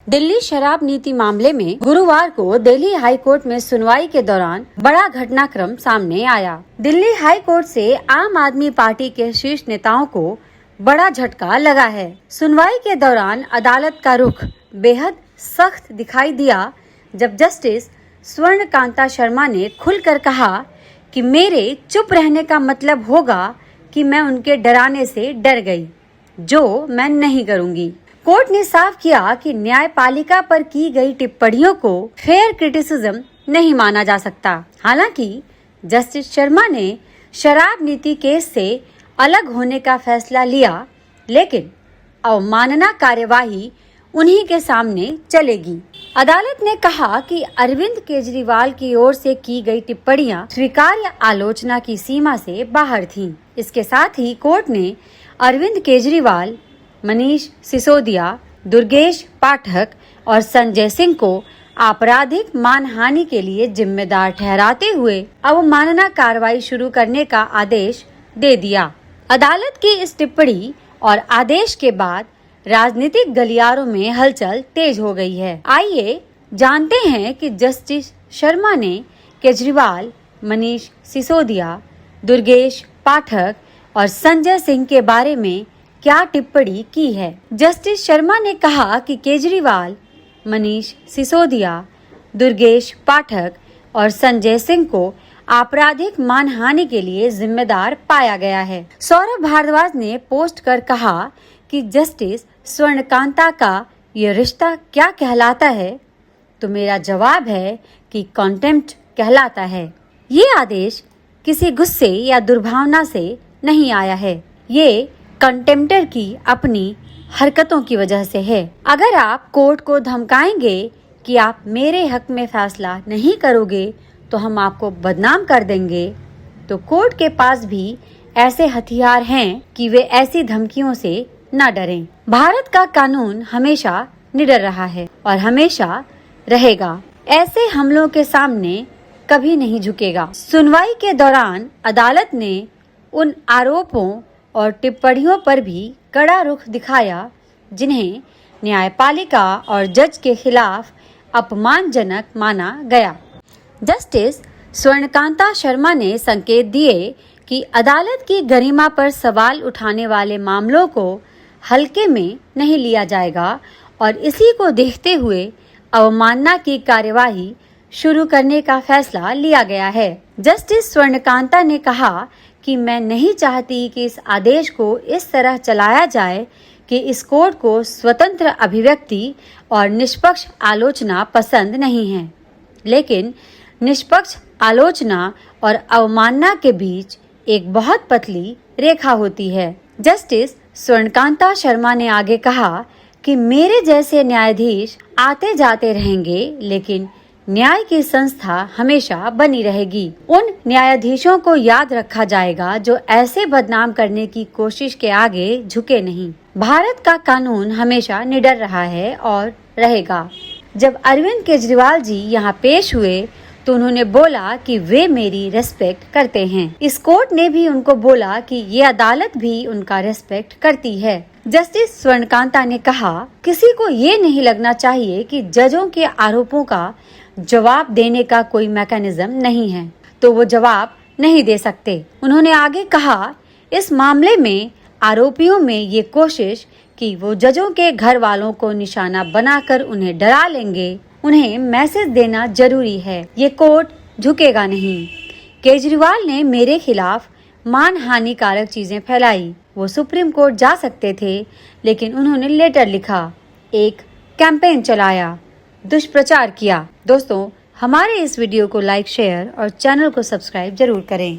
दिल्ली शराब नीति मामले में गुरुवार को दिल्ली हाई कोर्ट में सुनवाई के दौरान बड़ा घटनाक्रम सामने आया। दिल्ली हाई कोर्ट से आम आदमी पार्टी के शीर्ष नेताओं को बड़ा झटका लगा है। सुनवाई के दौरान अदालत का रुख बेहद सख्त दिखाई दिया जब जस्टिस स्वर्ण कांता शर्मा ने खुलकर कहा कि मेरे चुप रहने का मतलब होगा कि मैं उनके डराने से डर गई, जो मैं नहीं करूंगी। कोर्ट ने साफ किया कि न्यायपालिका पर की गई टिप्पणियों को फेयर क्रिटिसिज्म नहीं माना जा सकता। हालांकि जस्टिस शर्मा ने शराब नीति केस से अलग होने का फैसला लिया, लेकिन अवमानना कार्यवाही उन्हीं के सामने चलेगी। अदालत ने कहा कि अरविंद केजरीवाल की ओर से की गई टिप्पणियां स्वीकार्य आलोचना की सीमा से बाहर थीं। इसके साथ ही कोर्ट ने अरविंद केजरीवाल, मनीष सिसोदिया, दुर्गेश पाठक और संजय सिंह को आपराधिक मानहानि के लिए जिम्मेदार ठहराते हुए अवमानना कार्रवाई शुरू करने का आदेश दे दिया। अदालत की इस टिप्पणी और आदेश के बाद राजनीतिक गलियारों में हलचल तेज हो गई है। आइए जानते हैं कि जस्टिस शर्मा ने केजरीवाल, मनीष सिसोदिया, दुर्गेश पाठक और संजय सिंह के बारे में क्या टिप्पणी की है। जस्टिस शर्मा ने कहा कि केजरीवाल, मनीष सिसोदिया, दुर्गेश पाठक और संजय सिंह को आपराधिक मानहानि के लिए जिम्मेदार पाया गया है। सौरभ भारद्वाज ने पोस्ट कर कहा कि जस्टिस स्वर्णकांता का ये रिश्ता क्या कहलाता है, तो मेरा जवाब है कि कॉन्टेम्प्ट कहलाता है। ये आदेश किसी गुस्से या दुर्भावना से नहीं आया है, ये कंटेम्प्टर की अपनी हरकतों की वजह से है। अगर आप कोर्ट को धमकाएंगे कि आप मेरे हक में फैसला नहीं करोगे तो हम आपको बदनाम कर देंगे, तो कोर्ट के पास भी ऐसे हथियार हैं कि वे ऐसी धमकियों से न डरें। भारत का कानून हमेशा निडर रहा है और हमेशा रहेगा। ऐसे हमलों के सामने कभी नहीं झुकेगा। सुनवाई के दौरान अदालत ने उन आरोपों और टिप्पणियों पर भी कड़ा रुख दिखाया जिन्हें न्यायपालिका और जज के खिलाफ अपमानजनक माना गया। जस्टिस स्वर्णकांता शर्मा ने संकेत दिए कि अदालत की गरिमा पर सवाल उठाने वाले मामलों को हल्के में नहीं लिया जाएगा और इसी को देखते हुए अवमानना की कार्यवाही शुरू करने का फैसला लिया गया है। जस्टिस स्वर्णकांता ने कहा कि मैं नहीं चाहती कि इस आदेश को इस तरह चलाया जाए कि इस कोर्ट को स्वतंत्र अभिव्यक्ति और निष्पक्ष आलोचना पसंद नहीं है, लेकिन निष्पक्ष आलोचना और अवमानना के बीच एक बहुत पतली रेखा होती है। जस्टिस स्वर्णकांता शर्मा ने आगे कहा कि मेरे जैसे न्यायाधीश आते जाते रहेंगे, लेकिन न्याय की संस्था हमेशा बनी रहेगी। उन न्यायाधीशों को याद रखा जाएगा जो ऐसे बदनाम करने की कोशिश के आगे झुके नहीं। भारत का कानून हमेशा निडर रहा है और रहेगा। जब अरविंद केजरीवाल जी यहाँ पेश हुए तो उन्होंने बोला कि वे मेरी रेस्पेक्ट करते हैं। इस कोर्ट ने भी उनको बोला कि ये अदालत भी उनका रेस्पेक्ट करती है। जस्टिस स्वर्णकांता ने कहा, किसी को ये नहीं लगना चाहिए कि जजों के आरोपों का जवाब देने का कोई मैकेनिज्म नहीं है, तो वो जवाब नहीं दे सकते। उन्होंने आगे कहा, इस मामले में आरोपियों में ये कोशिश कि वो जजों के घर वालों को निशाना बनाकर उन्हें डरा लेंगे, उन्हें मैसेज देना जरूरी है। ये कोर्ट झुकेगा नहीं। केजरीवाल ने मेरे खिलाफ मानहानिकारक चीजें फैलाई। वो सुप्रीम कोर्ट जा सकते थे, लेकिन उन्होंने लेटर लिखा, एक कैंपेन चलाया, दुष्प्रचार किया। दोस्तों, हमारे इस वीडियो को लाइक, शेयर और चैनल को सब्सक्राइब जरूर करें।